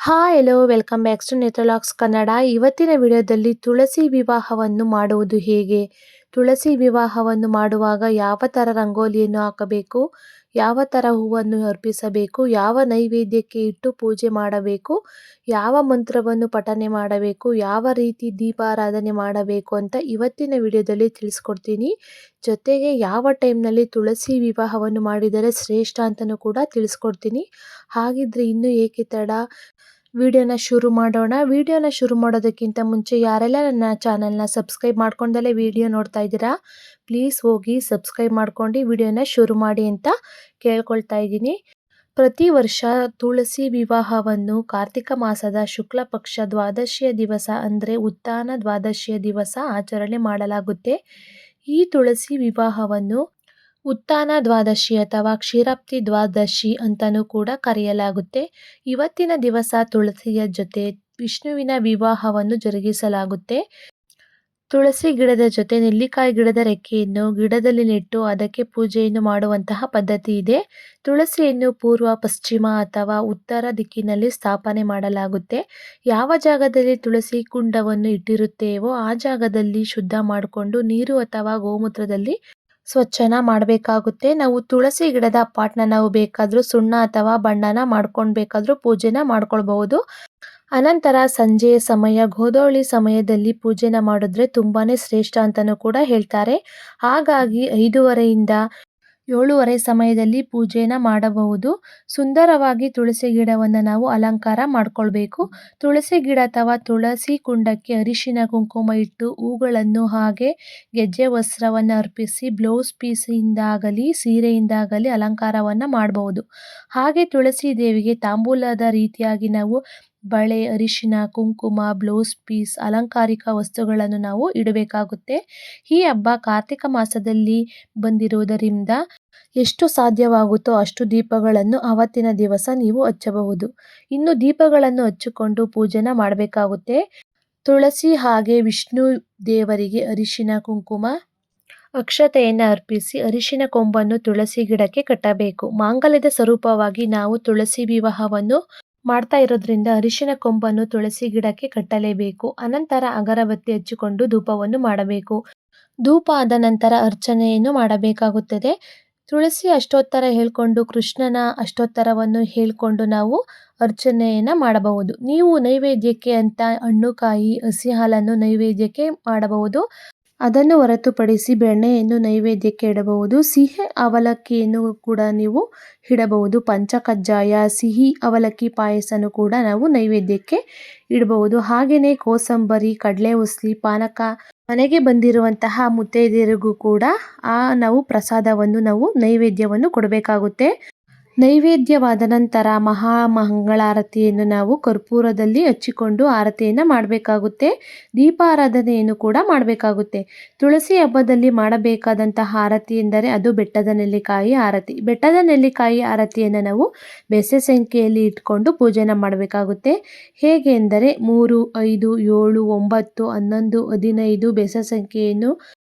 Hello welcome back to ನೇತ್ರಲಾಕ್ಸ್ ಕನ್ನಡ. ಇವತ್ತಿನ ವಿಡಿಯೋದಲ್ಲಿ ತುಳಸಿ ವಿವಾಹವನ್ನು ಮಾಡುವುದು ಹೇಗೆ, ತುಳಸಿ ವಿವಾಹವನ್ನು ಮಾಡುವಾಗ ಯಾವ ಥರ ರಂಗೋಲಿಯನ್ನು ಹಾಕಬೇಕು, ಯಾವ ಥರ ಹೂವನ್ನು ಅರ್ಪಿಸಬೇಕು, ಯಾವ ನೈವೇದ್ಯಕ್ಕೆ ಇಟ್ಟು ಪೂಜೆ ಮಾಡಬೇಕು, ಯಾವ ಮಂತ್ರವನ್ನು ಪಠನೆ ಮಾಡಬೇಕು, ಯಾವ ರೀತಿ ದೀಪಾರಾಧನೆ ಮಾಡಬೇಕು ಅಂತ ಇವತ್ತಿನ ವಿಡಿಯೋದಲ್ಲಿ ತಿಳಿಸ್ಕೊಡ್ತೀನಿ. ಜೊತೆಗೆ ಯಾವ ಟೈಮ್ನಲ್ಲಿ ತುಳಸಿ ವಿವಾಹವನ್ನು ಮಾಡಿದರೆ ಶ್ರೇಷ್ಠ ಅಂತಲೂ ಕೂಡ ತಿಳಿಸ್ಕೊಡ್ತೀನಿ. ಹಾಗಿದ್ರೆ ಇನ್ನೂ ಏಕೆ ತಡ, ವಿಡಿಯೋನ ಶುರು ಮಾಡೋಣ. ವಿಡಿಯೋನ ಶುರು ಮಾಡೋದಕ್ಕಿಂತ ಮುಂಚೆ ಯಾರೆಲ್ಲ ನನ್ನ ಚಾನಲ್ನ ಸಬ್ಸ್ಕ್ರೈಬ್ ಮಾಡ್ಕೊಂಡಲ್ಲೇ ವಿಡಿಯೋ ನೋಡ್ತಾ ಇದ್ದೀರಾ, ಪ್ಲೀಸ್ ಹೋಗಿ ಸಬ್ಸ್ಕ್ರೈಬ್ ಮಾಡ್ಕೊಂಡು ವಿಡಿಯೋನ ಶುರು ಮಾಡಿ ಅಂತ ಕೇಳ್ಕೊಳ್ತಾ ಇದ್ದೀನಿ. ಪ್ರತಿ ವರ್ಷ ತುಳಸಿ ವಿವಾಹವನ್ನು ಕಾರ್ತಿಕ ಮಾಸದ ಶುಕ್ಲ ಪಕ್ಷ ದ್ವಾದಶಿಯ ದಿವಸ ಅಂದರೆ ಉತ್ಥಾನ ದ್ವಾದಶಿಯ ದಿವಸ ಆಚರಣೆ ಮಾಡಲಾಗುತ್ತೆ. ಈ ತುಳಸಿ ವಿವಾಹವನ್ನು ಉತ್ಥಾನ ದ್ವಾದಶಿ ಅಥವಾ ಕ್ಷೀರಾಬ್ದಿ ದ್ವಾದಶಿ ಅಂತಲೂ ಕೂಡ ಕರೆಯಲಾಗುತ್ತೆ. ಇವತ್ತಿನ ದಿವಸ ತುಳಸಿಯ ಜೊತೆ ವಿಷ್ಣುವಿನ ವಿವಾಹವನ್ನು ಜರುಗಿಸಲಾಗುತ್ತೆ. ತುಳಸಿ ಗಿಡದ ಜೊತೆ ನೆಲ್ಲಿಕಾಯಿ ಗಿಡದ ರೆಕ್ಕೆಯನ್ನು ಗಿಡದಲ್ಲಿ ನೆಟ್ಟು ಅದಕ್ಕೆ ಪೂಜೆಯನ್ನು ಮಾಡುವಂತಹ ಪದ್ಧತಿ ಇದೆ. ತುಳಸಿಯನ್ನು ಪೂರ್ವ, ಪಶ್ಚಿಮ ಅಥವಾ ಉತ್ತರ ದಿಕ್ಕಿನಲ್ಲಿ ಸ್ಥಾಪನೆ ಮಾಡಲಾಗುತ್ತೆ. ಯಾವ ಜಾಗದಲ್ಲಿ ತುಳಸಿ ಕುಂಡವನ್ನು ಇಟ್ಟಿರುತ್ತೇವೋ ಆ ಜಾಗದಲ್ಲಿ ಶುದ್ಧ ಮಾಡಿಕೊಂಡು ನೀರು ಅಥವಾ ಗೋಮೂತ್ರದಲ್ಲಿ ಸ್ವಚ್ಛನ ಮಾಡಬೇಕಾಗುತ್ತೆ. ನಾವು ತುಳಸಿ ಗಿಡದ ಪಾಟ್ನ ನಾವು ಬೇಕಾದರೂ ಸುಣ್ಣ ಅಥವಾ ಬಣ್ಣನ ಮಾಡ್ಕೊಂಡು ಬೇಕಾದರೂ ಪೂಜೆನ ಮಾಡ್ಕೊಳ್ಬಹುದು. ಅನಂತರ ಸಂಜೆಯ ಸಮಯ ಗೋಧೂಳಿ ಸಮಯದಲ್ಲಿ ಪೂಜೆನ ಮಾಡಿದ್ರೆ ತುಂಬಾ ಶ್ರೇಷ್ಠ ಅಂತಲೂ ಕೂಡ ಹೇಳ್ತಾರೆ. ಹಾಗಾಗಿ 5:30ಯಿಂದ 7:30 ಸಮಯದಲ್ಲಿ ಪೂಜೆನ ಮಾಡಬಹುದು. ಸುಂದರವಾಗಿ ತುಳಸಿ ಗಿಡವನ್ನು ನಾವು ಅಲಂಕಾರ ಮಾಡ್ಕೊಳ್ಬೇಕು. ತುಳಸಿ ಗಿಡ ಅಥವಾ ತುಳಸಿ ಕುಂಡಕ್ಕೆ ಅರಿಶಿನ ಕುಂಕುಮ ಇಟ್ಟು ಹೂಗಳನ್ನು ಹಾಗೆ ಗೆಜ್ಜೆ ವಸ್ತ್ರವನ್ನು ಅರ್ಪಿಸಿ ಬ್ಲೌಸ್ ಪೀಸಿಂದಾಗಲಿ ಸೀರೆಯಿಂದಾಗಲಿ ಅಲಂಕಾರವನ್ನು ಮಾಡಬಹುದು. ಹಾಗೆ ತುಳಸಿ ದೇವಿಗೆ ತಾಂಬೂಲದ ರೀತಿಯಾಗಿ ನಾವು ಬಳೆ, ಅರಿಶಿನ, ಕುಂಕುಮ, ಬ್ಲೌಸ್ ಪೀಸ್, ಅಲಂಕಾರಿಕ ವಸ್ತುಗಳನ್ನು ನಾವು ಇಡಬೇಕಾಗುತ್ತೆ. ಈ ಹಬ್ಬ ಕಾರ್ತಿಕ ಮಾಸದಲ್ಲಿ ಬಂದಿರುವುದರಿಂದ ಎಷ್ಟು ಸಾಧ್ಯವಾಗುತ್ತೋ ಅಷ್ಟು ದೀಪಗಳನ್ನು ಆವತ್ತಿನ ದಿವಸ ನೀವು ಹಚ್ಚಬಹುದು. ಇನ್ನು ದೀಪಗಳನ್ನು ಹಚ್ಚಿಕೊಂಡು ಪೂಜೆನ ಮಾಡಬೇಕಾಗುತ್ತೆ. ತುಳಸಿ ಹಾಗೆ ವಿಷ್ಣು ದೇವರಿಗೆ ಅರಿಶಿನ ಕುಂಕುಮ ಅಕ್ಷತೆಯನ್ನು ಅರ್ಪಿಸಿ ಅರಿಶಿನ ಕೊಂಬನ್ನು ತುಳಸಿ ಗಿಡಕ್ಕೆ ಕಟ್ಟಬೇಕು. ಮಾಂಗಲ್ಯದ ಸ್ವರೂಪವಾಗಿ ನಾವು ತುಳಸಿ ವಿವಾಹವನ್ನು ಮಾಡ್ತಾ ಇರೋದ್ರಿಂದ ಅರಿಶಿನ ಕೊಂಬನ್ನು ತುಳಸಿ ಗಿಡಕ್ಕೆ ಕಟ್ಟಲೇಬೇಕು. ಅನಂತರ ಅಗರಬತ್ತಿ ಹಚ್ಚಿಕೊಂಡು ಧೂಪವನ್ನು ಮಾಡಬೇಕು. ಧೂಪ ಆದ ನಂತರ ಅರ್ಚನೆಯನ್ನು ಮಾಡಬೇಕಾಗುತ್ತದೆ. ತುಳಸಿ ಅಷ್ಟೋತ್ತರ ಹೇಳ್ಕೊಂಡು ಕೃಷ್ಣನ ಅಷ್ಟೋತ್ತರವನ್ನು ಹೇಳ್ಕೊಂಡು ನಾವು ಅರ್ಚನೆಯನ್ನು ಮಾಡಬಹುದು. ನೀವು ನೈವೇದ್ಯಕ್ಕೆ ಅಂತ ಹಣ್ಣು, ಕಾಯಿ, ಹಸಿ ಹಾಲನ್ನು ನೈವೇದ್ಯಕ್ಕೆ ಮಾಡಬಹುದು. ಅದನ್ನು ಹೊರತುಪಡಿಸಿ ಬೆಣ್ಣೆಯನ್ನು ನೈವೇದ್ಯಕ್ಕೆ ಇಡಬಹುದು. ಸಿಹಿ ಅವಲಕ್ಕಿಯನ್ನು ಕೂಡ ನೀವು ಇಡಬಹುದು. ಪಂಚಕಜ್ಜಾಯ, ಸಿಹಿ ಅವಲಕ್ಕಿ ಪಾಯಸನೂ ಕೂಡ ನಾವು ನೈವೇದ್ಯಕ್ಕೆ ಇಡಬಹುದು. ಹಾಗೆಯೇ ಕೋಸಂಬರಿ, ಕಡಲೆ ಉಸ್ಲಿ, ಪಾನಕ, ಮನೆಗೆ ಬಂದಿರುವಂತಹ ಮುತ್ತೈದೆಯರಿಗೂ ಕೂಡ ನಾವು ಪ್ರಸಾದವನ್ನು ನಾವು ನೈವೇದ್ಯವನ್ನು ಕೊಡಬೇಕಾಗುತ್ತೆ. ನೈವೇದ್ಯವಾದ ನಂತರ ಮಹಾಮಂಗಳಾರತಿಯನ್ನು ನಾವು ಕರ್ಪೂರದಲ್ಲಿ ಹಚ್ಚಿಕೊಂಡು ಆರತಿಯನ್ನು ಮಾಡಬೇಕಾಗುತ್ತೆ. ದೀಪಾರಾಧನೆಯನ್ನು ಕೂಡ ಮಾಡಬೇಕಾಗುತ್ತೆ. ತುಳಸಿ ಹಬ್ಬದಲ್ಲಿ ಮಾಡಬೇಕಾದಂತಹ ಆರತಿ ಎಂದರೆ ಅದು ಬೆಟ್ಟದ ನೆಲ್ಲಿಕಾಯಿ ಆರತಿ. ಬೆಟ್ಟದ ನೆಲ್ಲಿಕಾಯಿ ಆರತಿಯನ್ನು ನಾವು ಬೆಸೆ ಸಂಖ್ಯೆಯಲ್ಲಿ ಇಟ್ಕೊಂಡು ಪೂಜೆನ ಮಾಡಬೇಕಾಗುತ್ತೆ. ಹೇಗೆ ಎಂದರೆ 3, 5, 7, 9, 11, 15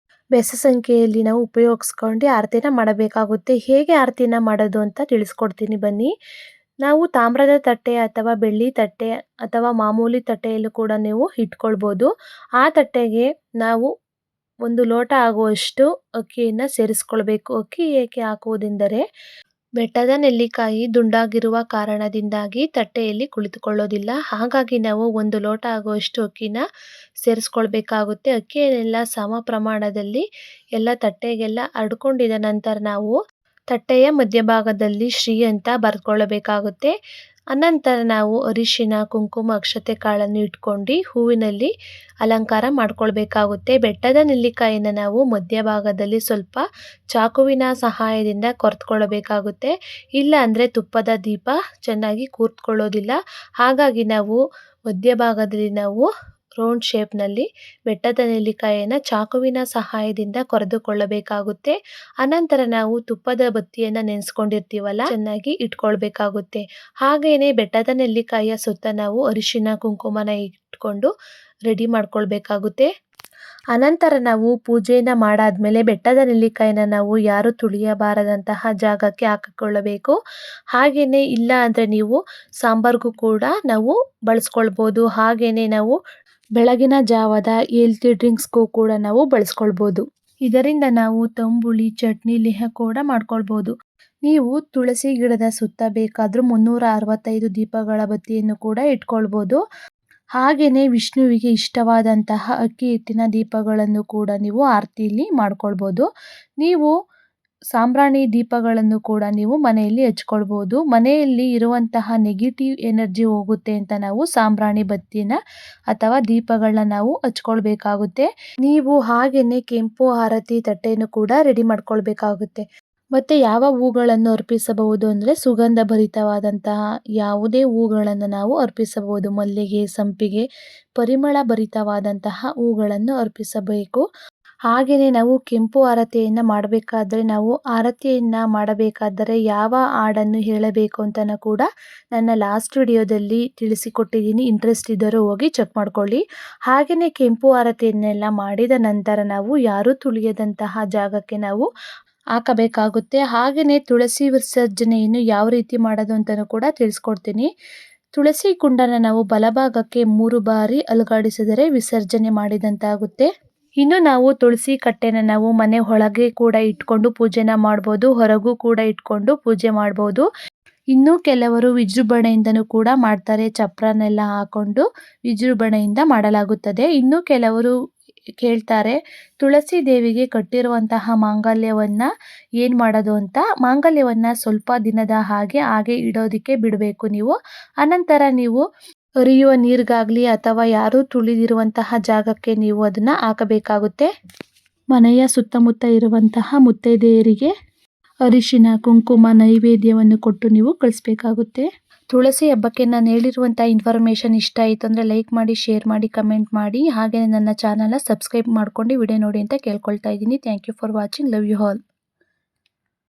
ಬೆಸ ಸಂಖ್ಯೆಯಲ್ಲಿ ನಾವು ಉಪಯೋಗಿಸ್ಕೊಂಡು ಆರತಿನ ಮಾಡಬೇಕಾಗುತ್ತೆ. ಹೇಗೆ ಆರತಿನ ಮಾಡೋದು ಅಂತ ತಿಳಿಸ್ಕೊಡ್ತೀನಿ ಬನ್ನಿ. ನಾವು ತಾಮ್ರದ ತಟ್ಟೆ ಅಥವಾ ಬೆಳ್ಳಿ ತಟ್ಟೆ ಅಥವಾ ಮಾಮೂಲಿ ತಟ್ಟೆಯಲ್ಲೂ ಕೂಡ ನೀವು ಇಟ್ಕೊಳ್ಬೋದು. ಆ ತಟ್ಟೆಗೆ ನಾವು 1 ಲೋಟ ಆಗುವಷ್ಟು ಅಕ್ಕಿಯನ್ನು ಸೇರಿಸ್ಕೊಳ್ಬೇಕು. ಅಕ್ಕಿ ಏಕೆ ಹಾಕುವುದೆಂದರೆ ಬೆಟ್ಟದ ನೆಲ್ಲಿಕಾಯಿ ದುಂಡಾಗಿರುವ ಕಾರಣದಿಂದಾಗಿ ತಟ್ಟೆಯಲ್ಲಿ ಕುಳಿತುಕೊಳ್ಳೋದಿಲ್ಲ. ಹಾಗಾಗಿ ನಾವು 1 ಲೋಟ ಆಗುವಷ್ಟು ಅಕ್ಕಿನ ಸೇರಿಸ್ಕೊಳ್ಬೇಕಾಗುತ್ತೆ. ಅಕ್ಕಿಯನ್ನೆಲ್ಲ ಸಮ ಪ್ರಮಾಣದಲ್ಲಿ ಎಲ್ಲ ತಟ್ಟೆಗೆಲ್ಲ ಹರಡ್ಕೊಂಡಿದ ನಂತರ ನಾವು ತಟ್ಟೆಯ ಮಧ್ಯಭಾಗದಲ್ಲಿ ಶ್ರೀ ಅಂತ ಬರ್ಕೊಳ್ಳಬೇಕಾಗುತ್ತೆ. ಅನಂತರ ನಾವು ಅರಿಶಿನ, ಕುಂಕುಮ, ಅಕ್ಷತೆ ಕಾಳನ್ನು ಇಟ್ಕೊಂಡು ಹೂವಿನಲ್ಲಿ ಅಲಂಕಾರ ಮಾಡ್ಕೊಳ್ಬೇಕಾಗುತ್ತೆ. ಬೆಟ್ಟದ ನೆಲ್ಲಿಕಾಯಿನ ನಾವು ಮಧ್ಯಭಾಗದಲ್ಲಿ ಸ್ವಲ್ಪ ಚಾಕುವಿನ ಸಹಾಯದಿಂದ ಕೊರೆದುಕೊಳ್ಳಬೇಕಾಗುತ್ತೆ. ಇಲ್ಲ ಅಂದರೆ ತುಪ್ಪದ ದೀಪ ಚೆನ್ನಾಗಿ ಕೂತ್ಕೊಳ್ಳೋದಿಲ್ಲ. ಹಾಗಾಗಿ ನಾವು ಮಧ್ಯಭಾಗದಲ್ಲಿ ನಾವು ರೌಂಡ್ ಶೇಪ್ನಲ್ಲಿ ಬೆಟ್ಟದ ನೆಲ್ಲಿಕಾಯಿಯನ್ನು ಚಾಕುವಿನ ಸಹಾಯದಿಂದ ಕೊರೆದುಕೊಳ್ಳಬೇಕಾಗುತ್ತೆ. ಅನಂತರ ನಾವು ತುಪ್ಪದ ಬತ್ತಿಯನ್ನು ನೆನೆಸ್ಕೊಂಡಿರ್ತೀವಲ್ಲ ಚೆನ್ನಾಗಿ ಇಟ್ಕೊಳ್ಬೇಕಾಗುತ್ತೆ. ಹಾಗೆಯೇ ಬೆಟ್ಟದ ನೆಲ್ಲಿಕಾಯಿಯ ಸುತ್ತ ನಾವು ಅರಿಶಿನ ಕುಂಕುಮನ ಇಟ್ಕೊಂಡು ರೆಡಿ ಮಾಡ್ಕೊಳ್ಬೇಕಾಗುತ್ತೆ. ಅನಂತರ ನಾವು ಪೂಜೆಯನ್ನು ಮಾಡಾದ್ಮೇಲೆ ಬೆಟ್ಟದ ನೆಲ್ಲಿಕಾಯಿನ ನಾವು ಯಾರು ತುಳಿಯಬಾರದಂತಹ ಜಾಗಕ್ಕೆ ಹಾಕಿಕೊಳ್ಳಬೇಕು. ಹಾಗೆಯೇ ಇಲ್ಲ ಅಂದರೆ ನೀವು ಸಾಂಬಾರ್ಗೂ ಕೂಡ ನಾವು ಬಳಸ್ಕೊಳ್ಬೋದು. ಹಾಗೆಯೇ ನಾವು ಬೆಳಗಿನ ಜಾವದ ಹೆಲ್ತಿ ಡ್ರಿಂಕ್ಸ್ಗೂ ಕೂಡ ನಾವು ಬಳಸ್ಕೊಳ್ಬೋದು. ಇದರಿಂದ ನಾವು ತಂಬುಳಿ ಚಟ್ನಿ ಲೇಹ ಕೂಡ ಮಾಡ್ಕೊಳ್ಬೋದು. ನೀವು ತುಳಸಿ ಗಿಡದ ಸುತ್ತ ಬೇಕಾದರೂ 365 ದೀಪಗಳ ಬತ್ತಿಯನ್ನು ಕೂಡ ಇಟ್ಕೊಳ್ಬೋದು. ಹಾಗೆಯೇ ವಿಷ್ಣುವಿಗೆ ಇಷ್ಟವಾದಂತಹ ಅಕ್ಕಿ ಹಿಟ್ಟಿನ ದೀಪಗಳನ್ನು ಕೂಡ ನೀವು ಆರತಿಯಲ್ಲಿ ಮಾಡ್ಕೊಳ್ಬೋದು. ನೀವು ಸಾಂಬ್ರಾಣಿ ದೀಪಗಳನ್ನು ಕೂಡ ನೀವು ಮನೆಯಲ್ಲಿ ಹಚ್ಕೊಳ್ಬೋದು. ಮನೆಯಲ್ಲಿ ಇರುವಂತಹ ನೆಗೆಟಿವ್ ಎನರ್ಜಿ ಹೋಗುತ್ತೆ ಅಂತ ನಾವು ಸಾಂಬ್ರಾಣಿ ಬತ್ತಿನ ಅಥವಾ ದೀಪಗಳನ್ನ ನಾವು ಹಚ್ಕೊಳ್ಬೇಕಾಗುತ್ತೆ. ನೀವು ಹಾಗೆಯೇ ಕೆಂಪು ಆರತಿ ತಟ್ಟೆಯನ್ನು ಕೂಡ ರೆಡಿ ಮಾಡ್ಕೊಳ್ಬೇಕಾಗುತ್ತೆ. ಮತ್ತು ಯಾವ ಹೂಗಳನ್ನು ಅರ್ಪಿಸಬಹುದು ಅಂದರೆ ಸುಗಂಧ ಭರಿತವಾದಂತಹ ಯಾವುದೇ ಹೂಗಳನ್ನು ನಾವು ಅರ್ಪಿಸಬಹುದು. ಮಲ್ಲಿಗೆ, ಸಂಪಿಗೆ, ಪರಿಮಳ ಭರಿತವಾದಂತಹ ಹೂಗಳನ್ನು ಅರ್ಪಿಸಬೇಕು. ಹಾಗೆಯೇ ನಾವು ಕೆಂಪು ಆರತಿಯನ್ನು ಮಾಡಬೇಕಾದ್ರೆ ನಾವು ಆರತಿಯನ್ನು ಮಾಡಬೇಕಾದರೆ ಯಾವ ಹಾಡನ್ನು ಹೇಳಬೇಕು ಅಂತಲೂ ಕೂಡ ನನ್ನ ಲಾಸ್ಟ್ ವಿಡಿಯೋದಲ್ಲಿ ತಿಳಿಸಿಕೊಟ್ಟಿದ್ದೀನಿ. ಇಂಟ್ರೆಸ್ಟ್ ಇದ್ದರೂ ಹೋಗಿ ಚೆಕ್ ಮಾಡ್ಕೊಳ್ಳಿ. ಹಾಗೆಯೇ ಕೆಂಪು ಆರತಿಯನ್ನೆಲ್ಲ ಮಾಡಿದ ನಂತರ ನಾವು ಯಾರೂ ತುಳಿಯದಂತಹ ಜಾಗಕ್ಕೆ ನಾವು ಹಾಕಬೇಕಾಗುತ್ತೆ. ಹಾಗೆಯೇ ತುಳಸಿ ವಿಸರ್ಜನೆಯನ್ನು ಯಾವ ರೀತಿ ಮಾಡೋದು ಅಂತಲೂ ಕೂಡ ತಿಳಿಸ್ಕೊಡ್ತೀನಿ. ತುಳಸಿ ಕುಂಡನ ನಾವು ಬಲಭಾಗಕ್ಕೆ 3 ಬಾರಿ ಅಲುಗಾಡಿಸಿದರೆ ವಿಸರ್ಜನೆ ಮಾಡಿದಂತಾಗುತ್ತೆ. ಇನ್ನು ನಾವು ತುಳಸಿ ಕಟ್ಟೆನ ನಾವು ಮನೆ ಒಳಗೆ ಕೂಡ ಇಟ್ಕೊಂಡು ಪೂಜೆನ ಮಾಡ್ಬೋದು, ಹೊರಗೂ ಕೂಡ ಇಟ್ಕೊಂಡು ಪೂಜೆ ಮಾಡ್ಬೋದು. ಇನ್ನು ಕೆಲವರು ವಿಜೃಂಭಣೆಯಿಂದನೂ ಕೂಡ ಮಾಡ್ತಾರೆ. ಚಪ್ರನೆಲ್ಲ ಹಾಕೊಂಡು ವಿಜೃಂಭಣೆಯಿಂದ ಮಾಡಲಾಗುತ್ತದೆ. ಇನ್ನು ಕೆಲವರು ಕೇಳ್ತಾರೆ ತುಳಸಿ ದೇವಿಗೆ ಕಟ್ಟಿರುವಂತಹ ಮಾಂಗಲ್ಯವನ್ನು ಏನು ಮಾಡೋದು ಅಂತ. ಮಾಂಗಲ್ಯವನ್ನು ಸ್ವಲ್ಪ ದಿನದ ಹಾಗೆ ಇಡೋದಕ್ಕೆ ಬಿಡಬೇಕು ನೀವು. ಅನಂತರ ನೀವು ಹರಿಯುವ ನೀರಿಗಾಗಲಿ ಅಥವಾ ಯಾರೂ ತುಳಿದಿರುವಂತಹ ಜಾಗಕ್ಕೆ ನೀವು ಅದನ್ನು ಹಾಕಬೇಕಾಗುತ್ತೆ. ಮನೆಯ ಸುತ್ತಮುತ್ತ ಇರುವಂತಹ ಮುತ್ತೈದೆಯರಿಗೆ ಅರಿಶಿನ ಕುಂಕುಮ ನೈವೇದ್ಯವನ್ನು ಕೊಟ್ಟು ನೀವು ಕಳಿಸ್ಬೇಕಾಗುತ್ತೆ. ತುಳಸಿ ಹಬ್ಬಕ್ಕೆ ನಾನು ಹೇಳಿರುವಂಥ ಇನ್ಫಾರ್ಮೇಷನ್ ಇಷ್ಟ ಆಯಿತು ಅಂದರೆ ಲೈಕ್ ಮಾಡಿ, ಶೇರ್ ಮಾಡಿ, ಕಮೆಂಟ್ ಮಾಡಿ. ಹಾಗೆಯೇ ನನ್ನ ಚಾನಲ್ನ ಸಬ್ಸ್ಕ್ರೈಬ್ ಮಾಡ್ಕೊಂಡು ವಿಡಿಯೋ ನೋಡಿ ಅಂತ ಕೇಳ್ಕೊಳ್ತಾ ಇದ್ದೀನಿ. Thank you for watching. Love you all.